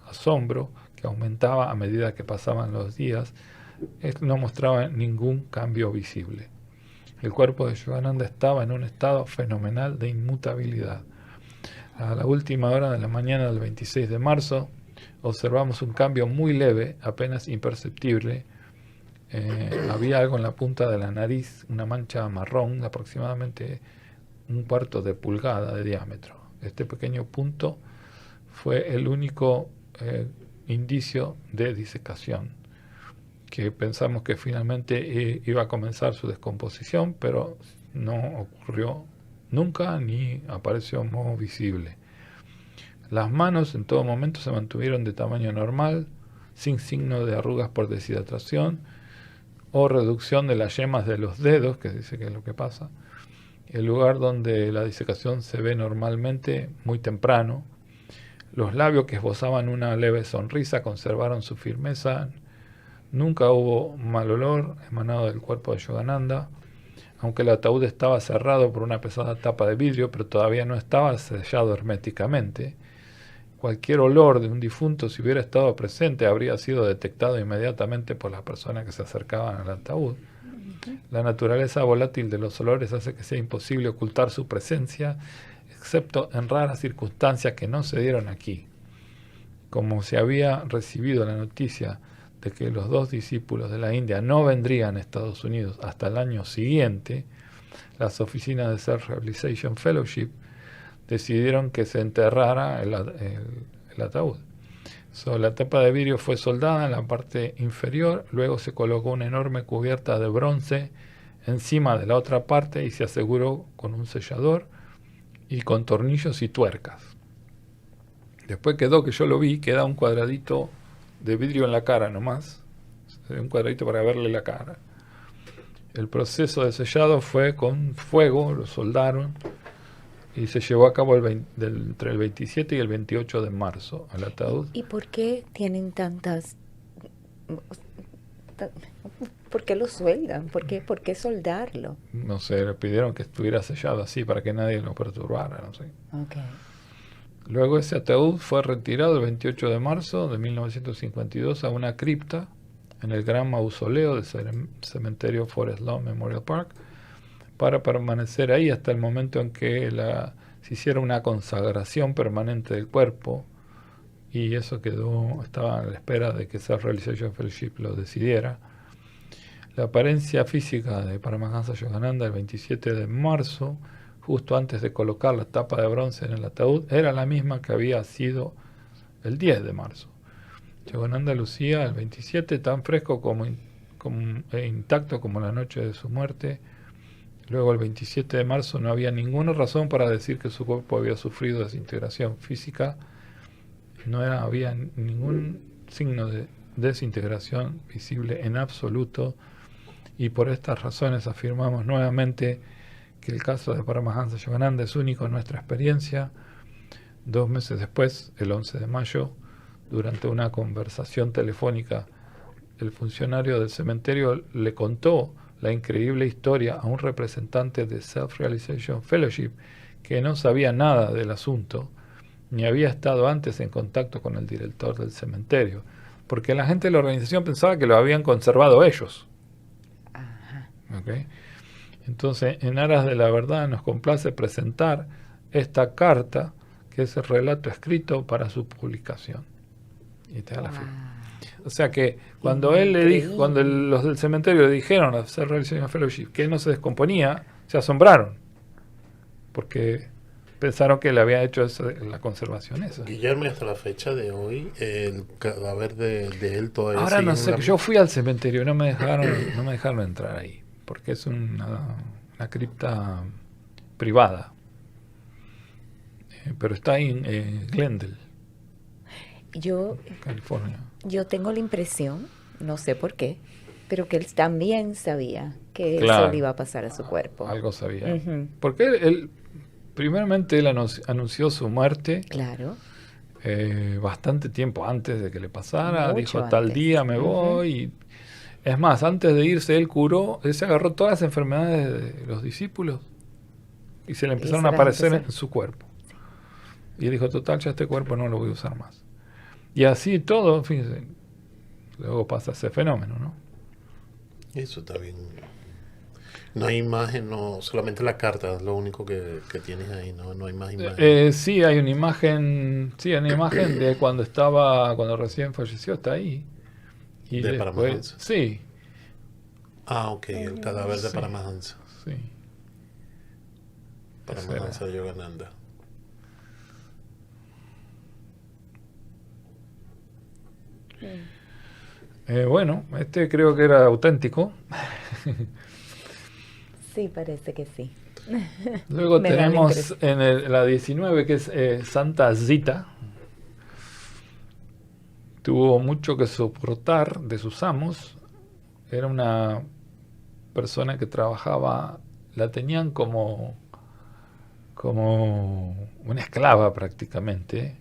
asombro, que aumentaba a medida que pasaban los días, no mostraba ningún cambio visible. El cuerpo de Yogananda estaba en un estado fenomenal de inmutabilidad. A la última hora de la mañana del 26 de marzo, observamos un cambio muy leve, apenas imperceptible. Había algo en la punta de la nariz, una mancha marrón de aproximadamente 1/4 de pulgada de diámetro. Este pequeño punto fue el único indicio de disecación, que pensamos que finalmente iba a comenzar su descomposición, pero no ocurrió nunca ni apareció moho visible. Las manos en todo momento se mantuvieron de tamaño normal, sin signo de arrugas por deshidratación o reducción de las yemas de los dedos, que dice que es lo que pasa. El lugar donde la disecación se ve normalmente muy temprano. Los labios, que esbozaban una leve sonrisa, conservaron su firmeza. Nunca hubo mal olor emanado del cuerpo de Yogananda, aunque el ataúd estaba cerrado por una pesada tapa de vidrio, pero todavía no estaba sellado herméticamente. Cualquier olor de un difunto, si hubiera estado presente, habría sido detectado inmediatamente por las personas que se acercaban al ataúd. La naturaleza volátil de los olores hace que sea imposible ocultar su presencia, excepto en raras circunstancias que no se dieron aquí. Como se había recibido la noticia de que los 2 discípulos de la India no vendrían a Estados Unidos hasta el año siguiente, las oficinas de Self-Realization Fellowship decidieron que se enterrara el ataúd. La tapa de vidrio fue soldada en la parte inferior, luego se colocó una enorme cubierta de bronce encima de la otra parte y se aseguró con un sellador y con tornillos y tuercas. Después quedó, que yo lo vi, queda un cuadradito de vidrio en la cara nomás, un cuadradito para verle la cara. El proceso de sellado fue con fuego, lo soldaron y se llevó a cabo entre el 27 y el 28 de marzo al ataúd. ¿Y por qué tienen tantas... ¿Por qué lo sueldan? ¿Por qué soldarlo? No sé, le pidieron que estuviera sellado así para que nadie lo perturbara, no sé. Okay. Luego ese ataúd fue retirado el 28 de marzo de 1952 a una cripta en el gran mausoleo del cementerio Forest Lawn Memorial Park, para permanecer ahí hasta el momento en que se hiciera una consagración permanente del cuerpo, y eso estaba a la espera de que Self-Realization Fellowship lo decidiera. La apariencia física de Paramahansa Yogananda el 27 de marzo, justo antes de colocar la tapa de bronce en el ataúd, era la misma que había sido el 10 de marzo. Yogananda lucía el 27 tan fresco e intacto como la noche de su muerte. Luego, el 27 de marzo, no había ninguna razón para decir que su cuerpo había sufrido desintegración física. Había ningún signo de desintegración visible en absoluto, y por estas razones afirmamos nuevamente que el caso de Paramahansa Yogananda es único en nuestra experiencia. 2 meses después, el 11 de mayo, durante una conversación telefónica, el funcionario del cementerio le contó la increíble historia a un representante de Self-Realization Fellowship que no sabía nada del asunto, ni había estado antes en contacto con el director del cementerio, porque la gente de la organización pensaba que lo habían conservado ellos. ¿Okay? Entonces, en aras de la verdad, nos complace presentar esta carta, que es el relato escrito para su publicación. Y te da la firma. O sea que cuando los del cementerio le dijeron a Self-Realization Fellowship que no se descomponía, se asombraron. porque pensaron que le había hecho la conservación esa. Guillermo, hasta la fecha de hoy, el cadáver de él todavía Ahora sigue no en sé, yo fui al cementerio y no me dejaron entrar ahí, porque es una cripta privada. Pero está ahí en Glendale, Yo, California. yo tengo la impresión, no sé por qué, pero que él también sabía que Claro. eso le iba a pasar a su cuerpo. Algo sabía. Ujú. Porque primeramente él anunció su muerte Claro. bastante tiempo antes de que le pasara. Mucho Dijo, tal antes. día me Ujú. voy. Y, es más, antes de irse, él se agarró todas las enfermedades de los discípulos y se le empezaron se a las aparecer empezó. en su cuerpo. Y él dijo, total, ya este cuerpo no lo voy a usar más. Y así todo, fíjense, luego pasa ese fenómeno, ¿no? Eso está bien. No hay imagen, no, solamente la carta es lo único que tienes ahí, no hay más imagen. Sí, hay una imagen de cuando recién falleció, está ahí. Y De después, Paramahansa. sí, Ok, el cadáver de Sí. Paramahansa. sí. Paramahansa Yogananda. Bueno, este creo que era auténtico. Sí, parece que sí. Luego Me da la tenemos impresión. en la 19, que es Santa Zita. Tuvo mucho que soportar de sus amos. Era una persona que trabajaba, la tenían como una esclava prácticamente.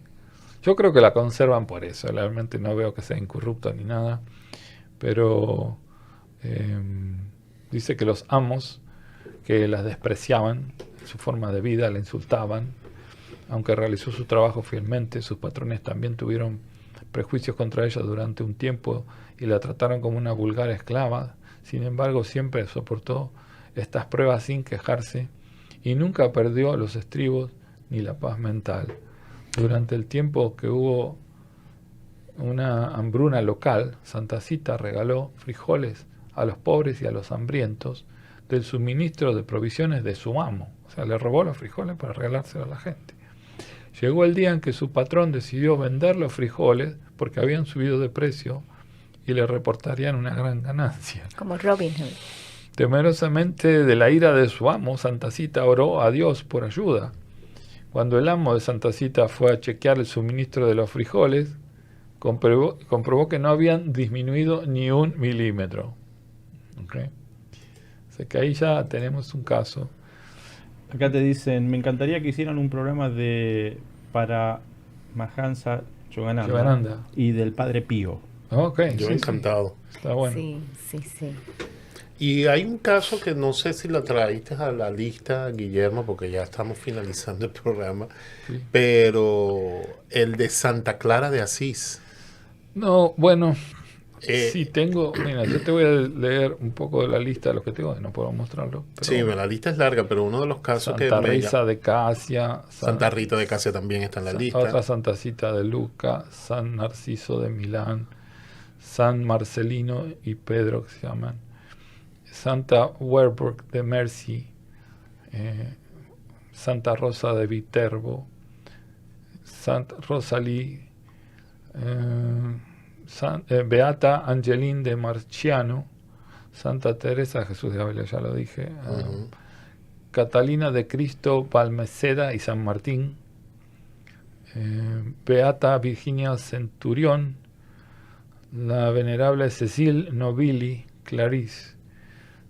Yo creo que la conservan por eso. Realmente no veo que sea incorrupta ni nada. Pero dice que los amos que las despreciaban, su forma de vida, la insultaban, aunque realizó su trabajo fielmente, sus patrones también tuvieron prejuicios contra ella durante un tiempo y la trataron como una vulgar esclava. Sin embargo, siempre soportó estas pruebas sin quejarse y nunca perdió los estribos ni la paz mental. Durante el tiempo que hubo una hambruna local, Santa Zita regaló frijoles a los pobres y a los hambrientos del suministro de provisiones de su amo. O sea, le robó los frijoles para regalárselos a la gente. Llegó el día en que su patrón decidió vender los frijoles porque habían subido de precio y le reportarían una gran ganancia. Como Robin Hood. Temerosamente de la ira de su amo, Santa Zita oró a Dios por ayuda. Cuando el amo de Santa Zita fue a chequear el suministro de los frijoles, comprobó que no habían disminuido ni 1 milímetro. ¿Okay? O sea que ahí ya tenemos un caso. Acá te dicen, me encantaría que hicieran un programa para Mahansa Yogananda. y del Padre Pío. Ok, Yo sí, encantado. sí. Está bueno. Sí, sí, sí. Y hay un caso que no sé si lo traíste a la lista, Guillermo, porque ya estamos finalizando el programa, Sí. pero el de Santa Clara de Asís. No, bueno, Eh, sí tengo, mira, yo te voy a leer un poco de la lista de los que tengo, no puedo mostrarlo. Pero Sí, la lista es larga, pero uno de los casos que Santa me Rita de Casia, Santa Rita de Casia también está en la lista. otra Santa Cita de Luca, San Narciso de Milán, San Marcelino y Pedro, que se llaman, Santa Werburg de Mercy, Santa Rosa de Viterbo, Santa Rosalí, Beata Angeline de Marciano, Santa Teresa Jesús de Ávila, ya lo dije, Ujú. Catalina de Cristo Balmeceda y San Martín, Beata Virginia Centurión, la venerable Cecil Nobili Clarice,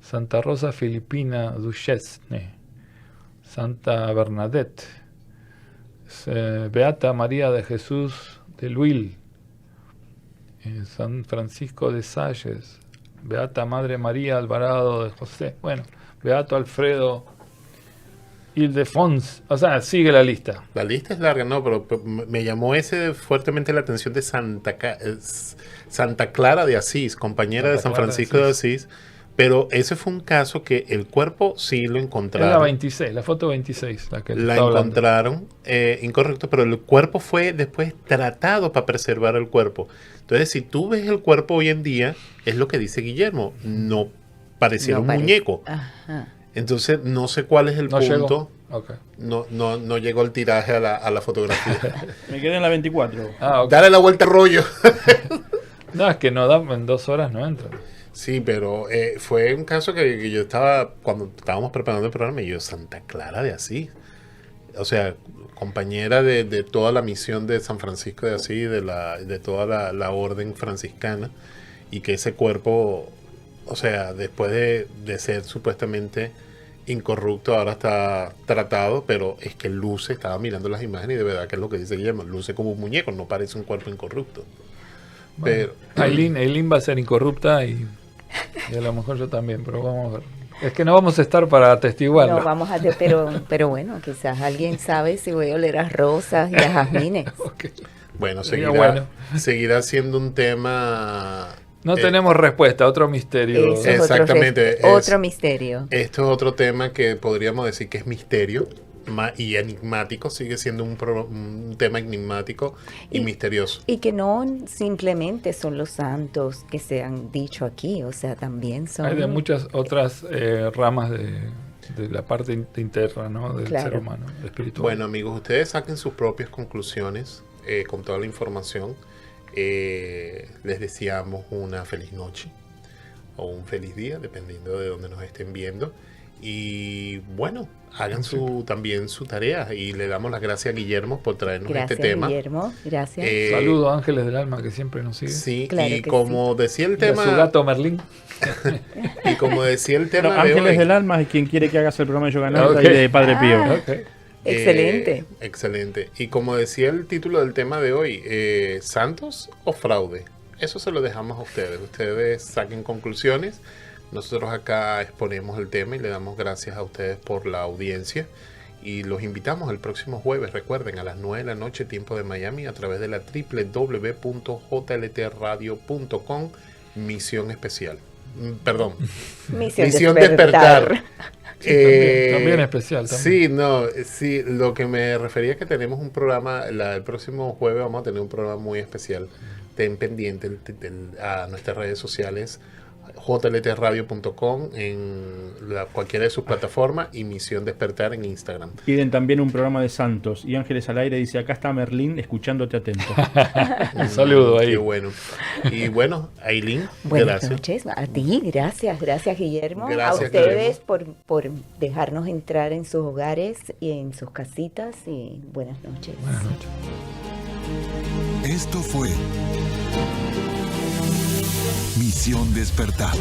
Santa Rosa Filipina Duchesne, Santa Bernadette, Beata María de Jesús de Luil, San Francisco de Salles, Beata Madre María Alvarado de José, bueno, Beato Alfredo Ildefons, o sea, sigue la lista. La lista es larga, no, pero me llamó fuertemente la atención de Santa Clara de Asís, compañera Santa de San Clara de Francisco de Asís, pero ese fue un caso que el cuerpo sí lo Es la encontraron. 26, la foto 26, la que te La estaba hablando. encontraron, incorrecto, pero el cuerpo fue después tratado para preservar el cuerpo. Entonces, si tú ves el cuerpo hoy en día, es lo que dice Guillermo, no pareciera No un parece. muñeco. Ajá. Entonces, no sé cuál es el No punto. llegó. Ok. No llegó el tiraje a la fotografía. Me quedé en la 24. Ah, ok. Dale la vuelta al rollo. No, es que no da, en 2 horas no entra. Sí, pero fue un caso que yo estaba, cuando estábamos preparando el programa, y yo, Santa Clara de Asís. O sea, compañera de toda la misión de San Francisco de Asís, de toda la orden franciscana, y que ese cuerpo, o sea, después de ser supuestamente incorrupto, ahora está tratado, pero es que luce, estaba mirando las imágenes y de verdad que es lo que dice Guillermo, luce como un muñeco, no parece un cuerpo incorrupto. Bueno, Pero Aileen va a ser incorrupta y a lo mejor yo también, pero vamos a ver. Es que no vamos a estar para atestiguarlo. No vamos a pero bueno, quizás alguien sabe si voy a oler a rosas y a jazmines. Ok. bueno, Sería bueno. seguirá siendo un tema. No tenemos respuesta, otro misterio. Eso es Exactamente, otro misterio. Esto es otro tema que podríamos decir que es misterio y enigmático, sigue siendo un tema enigmático y misterioso. Y que no simplemente son los santos que se han dicho aquí, o sea, también son... Hay de muchas otras ramas de la parte interna, ¿no? Del Claro. ser humano, espiritual. Bueno, amigos, ustedes saquen sus propias conclusiones con toda la información. Les deseamos una feliz noche o un feliz día, dependiendo de donde nos estén viendo. Y bueno, hagan también su tarea, y le damos las gracias a Guillermo por traernos Gracias, este tema. Guillermo, gracias. Saludos, Ángeles del Alma, que siempre nos siguen. Sí, Claro y que como decía el Y a su tema, gato Merlín. y como decía el tema Bueno, de Ángeles hoy, del Alma es quien quiere que hagas el programa de Yoga Nalga Ok. y de Padre Pío. Ok. Excelente. Excelente. Y como decía el título del tema de hoy, ¿santos o fraude? Eso se lo dejamos a ustedes. Ustedes saquen conclusiones. Nosotros acá exponemos el tema y le damos gracias a ustedes por la audiencia. Y los invitamos el próximo jueves, recuerden, a las 9 de la noche, tiempo de Miami, a través de la www.jltradio.com, misión especial. Perdón, Misión Despertar. También especial. También. Sí, lo que me refería es que tenemos un programa, el próximo jueves vamos a tener un programa muy especial. Ten pendiente a nuestras redes sociales, jltradio.com en cualquiera de sus plataformas, y Misión Despertar en Instagram. Piden también un programa de santos. Y Ángeles al aire dice, acá está Merlín escuchándote atento. Un saludo ahí. Qué bueno. Y bueno, Aileen, Buenas gracias. noches, a ti, gracias Guillermo, Gracias, a ustedes por dejarnos entrar en sus hogares y en sus casitas, y buenas noches. Buenas noches. Esto fue Misión Despertar.